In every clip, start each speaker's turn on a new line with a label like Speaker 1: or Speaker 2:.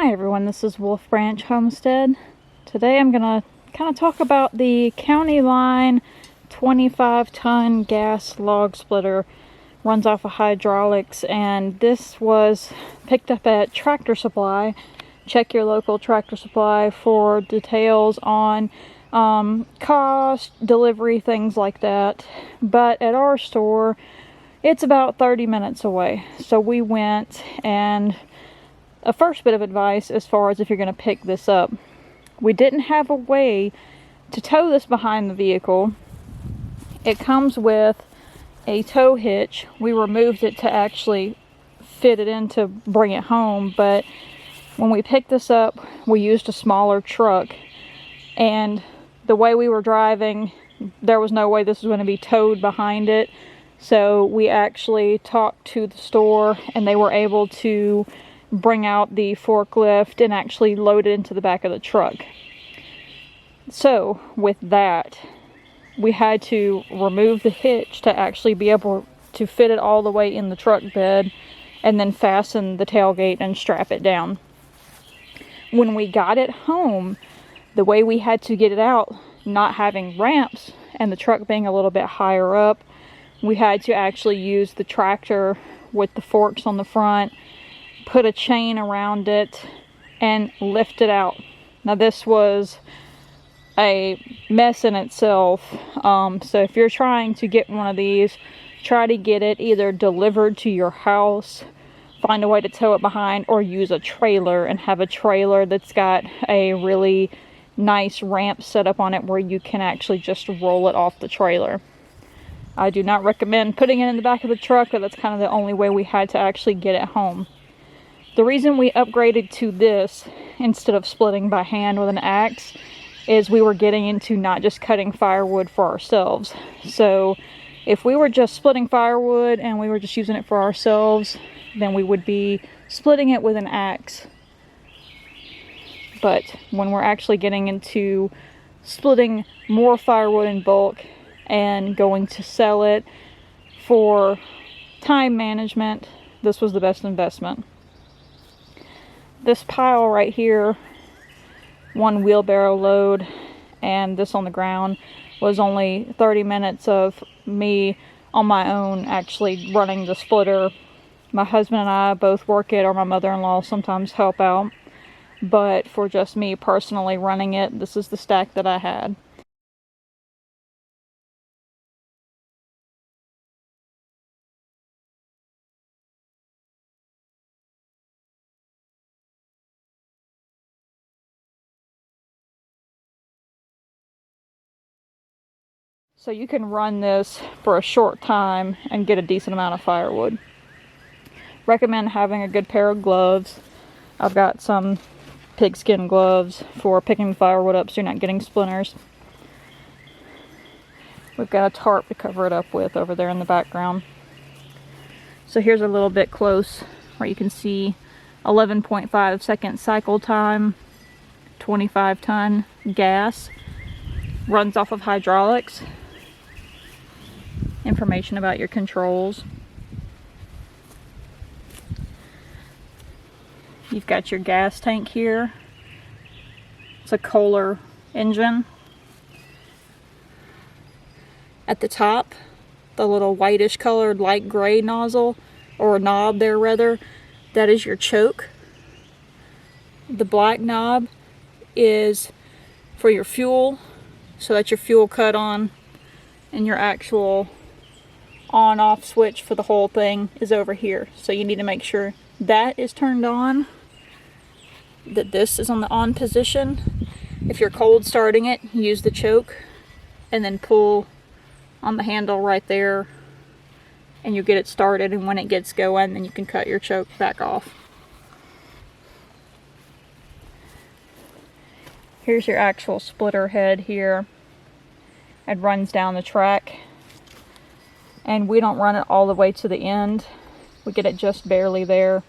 Speaker 1: Hi everyone, this is Wolf Branch Homestead. Today I'm going to kind of talk about the CountyLine 25-ton gas log splitter. Runs off of hydraulics, and this was picked up at Tractor Supply. Check your local Tractor Supply for details on cost, delivery, things like that. But at our store, it's about 30 minutes away. So we went, and a first bit of advice as far as if you're going to pick this up. We didn't have a way to tow this behind the vehicle. It comes with a tow hitch. We removed it to actually fit it in to bring it home, but when we picked this up, we used a smaller truck, and the way we were driving, there was no way this was going to be towed behind it. So we actually talked to the store, and they were able to bring out the forklift and actually load it into the back of the truck. So with that, we had to remove the hitch to actually be able to fit it all the way in the truck bed, and then fasten the tailgate and strap it down. When we got it home, the way we had to get it out, not having ramps and the truck being a little bit higher up, we had to actually use the tractor with the forks on the front, put a chain around it, and lift it out. Now this was a mess in itself, so if you're trying to get one of these, try to get it either delivered to your house, find a way to tow it behind, or use a trailer and have a trailer that's got a really nice ramp set up on it where you can actually just roll it off the trailer. I do not recommend putting it in the back of the truck, but that's kind of the only way we had to actually get it home. The reason we upgraded to this instead of splitting by hand with an axe is we were getting into not just cutting firewood for ourselves. So if we were just splitting firewood and we were just using it for ourselves, then we would be splitting it with an axe. But when we're actually getting into splitting more firewood in bulk and going to sell it for time management, this was the best investment. This pile right here, one wheelbarrow load, and this on the ground, was only 30 minutes of me on my own actually running the splitter. My husband and I both work it, or my mother-in-law sometimes help out. But for just me personally running it, this is the stack that I had. So you can run this for a short time and get a decent amount of firewood. Recommend having a good pair of gloves. I've got some pigskin gloves for picking the firewood up so you're not getting splinters. We've got a tarp to cover it up with over there in the background. So here's a little bit close where you can see 11.5 second cycle time, 25-ton gas, runs off of hydraulics. Information about your controls. You've got your gas tank here. It's a Kohler engine. At the top, the little whitish colored light gray nozzle, or knob there rather, that is your choke. The black knob is for your fuel, so that's your fuel cut on, and your actual on-off switch for the whole thing is over here. So you need to make sure that is turned on, that this is on the on position. If you're cold starting it, use the choke and then pull on the handle right there and you get it started, and when it gets going, then you can cut your choke back off. Here's your actual splitter head here. It runs down the track, and we don't run it all the way to the end. We get it just barely there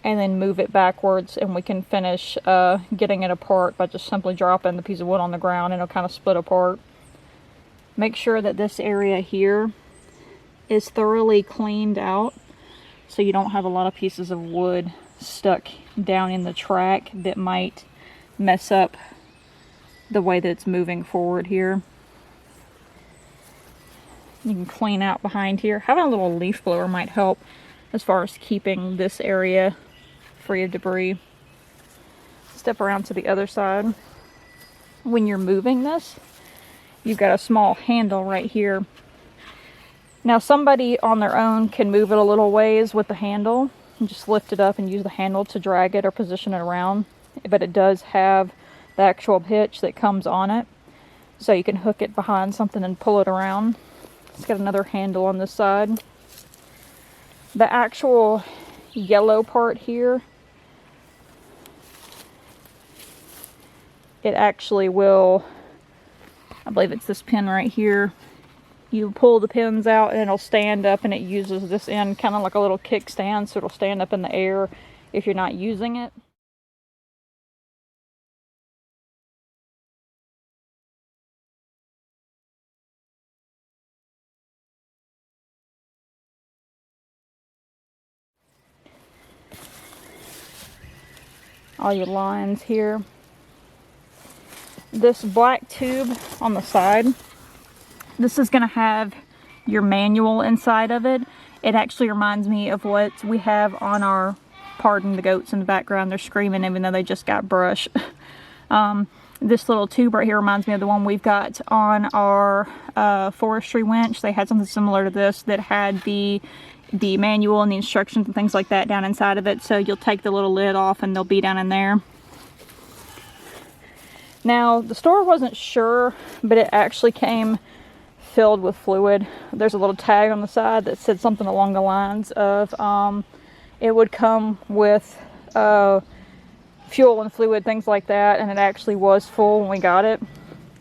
Speaker 1: and then move it backwards, and we can finish getting it apart by just simply dropping the piece of wood on the ground, and it'll kind of split apart. Make sure that this area here is thoroughly cleaned out so you don't have a lot of pieces of wood stuck down in the track that might mess up the way that it's moving forward here. You can clean out behind here. Having a little leaf blower might help as far as keeping this area free of debris. Step around to the other side. When you're moving this, you've got a small handle right here. Now somebody on their own can move it a little ways with the handle and just lift it up and use the handle to drag it or position it around. But it does have the actual hitch that comes on it, so you can hook it behind something and pull it around. It's got another handle on this side. The actual yellow part here, it actually will, I believe it's this pin right here. You pull the pins out and it'll stand up, and it uses this end kind of like a little kickstand, so it'll stand up in the air if you're not using it. All your lines here. This black tube on the side, this is going to have your manual inside of it. It actually reminds me of what we have on our, pardon the goats in the background, they're screaming even though they just got brushed. This little tube right here reminds me of the one we've got on our forestry winch. They had something similar to this that had the manual and the instructions and things like that down inside of it. So you'll take the little lid off and they'll be down in there. Now the store wasn't sure, but it actually came filled with fluid. There's a little tag on the side that said something along the lines of it would come with fuel and fluid, things like that, and it actually was full when we got it.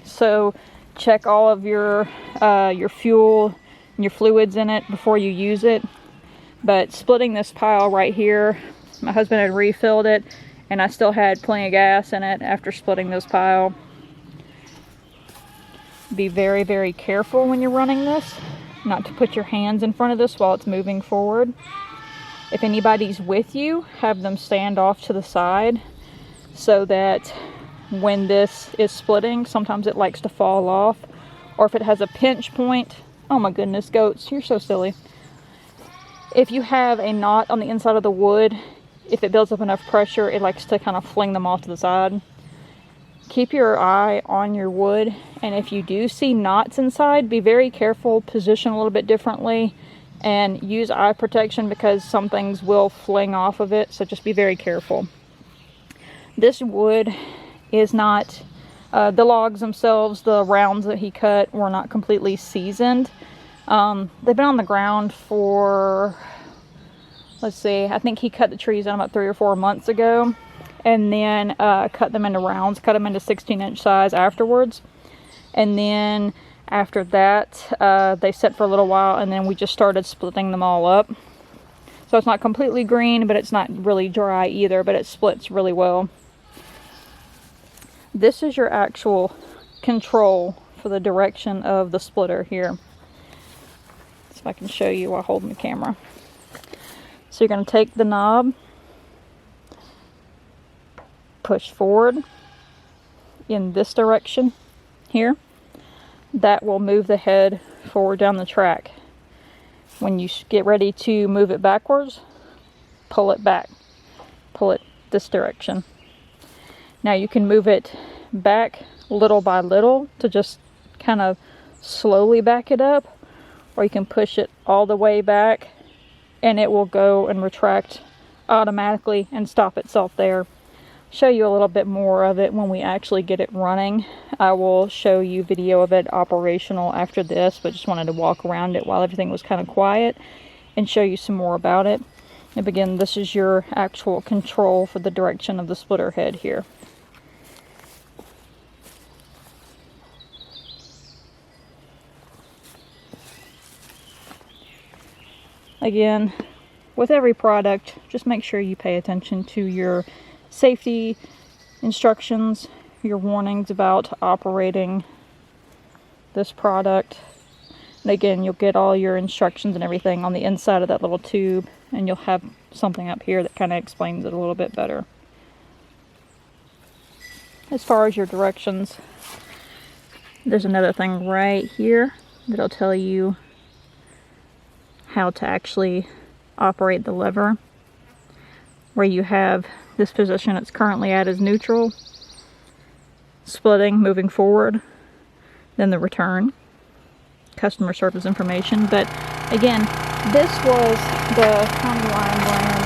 Speaker 1: So check all of your fuel and your fluids in it before you use it. But splitting this pile right here, my husband had refilled it and I still had plenty of gas in it after splitting this pile. Be very, very careful when you're running this, not to put your hands in front of this while it's moving forward. If anybody's with you, have them stand off to the side so that when this is splitting, sometimes it likes to fall off. Or if it has a pinch point, oh my goodness, goats, you're so silly. If you have a knot on the inside of the wood, if it builds up enough pressure, it likes to kind of fling them off to the side. Keep your eye on your wood, and if you do see knots inside, be very careful, position a little bit differently, and use eye protection because some things will fling off of it, so just be very careful. This wood is not, the logs themselves, the rounds that he cut were not completely seasoned. They've been on the ground for, let's see, I think he cut the trees down about 3 or 4 months ago, and then cut them into rounds, cut them into 16-inch size afterwards. And then after that, they set for a little while, and then we just started splitting them all up. So it's not completely green, but it's not really dry either, but it splits really well. This is your actual control for the direction of the splitter here. See if I can show you while holding the camera. So you're going to take the knob, push forward in this direction here. That will move the head forward down the track. When you get ready to move it backwards, pull it back. Pull it this direction. Now you can move it back little by little to just kind of slowly back it up, or you can push it all the way back and it will go and retract automatically and stop itself there. Show you a little bit more of it when we actually get it running. I will show you video of it operational after this, but just wanted to walk around it while everything was kind of quiet and show you some more about it. And again, this is your actual control for the direction of the splitter head here. Again, with every product, just make sure you pay attention to your safety instructions, your warnings about operating this product. And again, you'll get all your instructions and everything on the inside of that little tube. and you'll have something up here that kind of explains it a little bit better. As far as your directions, there's another thing right here that'll tell you how to actually operate the lever. Where you have this position it's currently at is neutral, splitting, moving forward, then the return, customer service information. But again, this was the CountyLine brand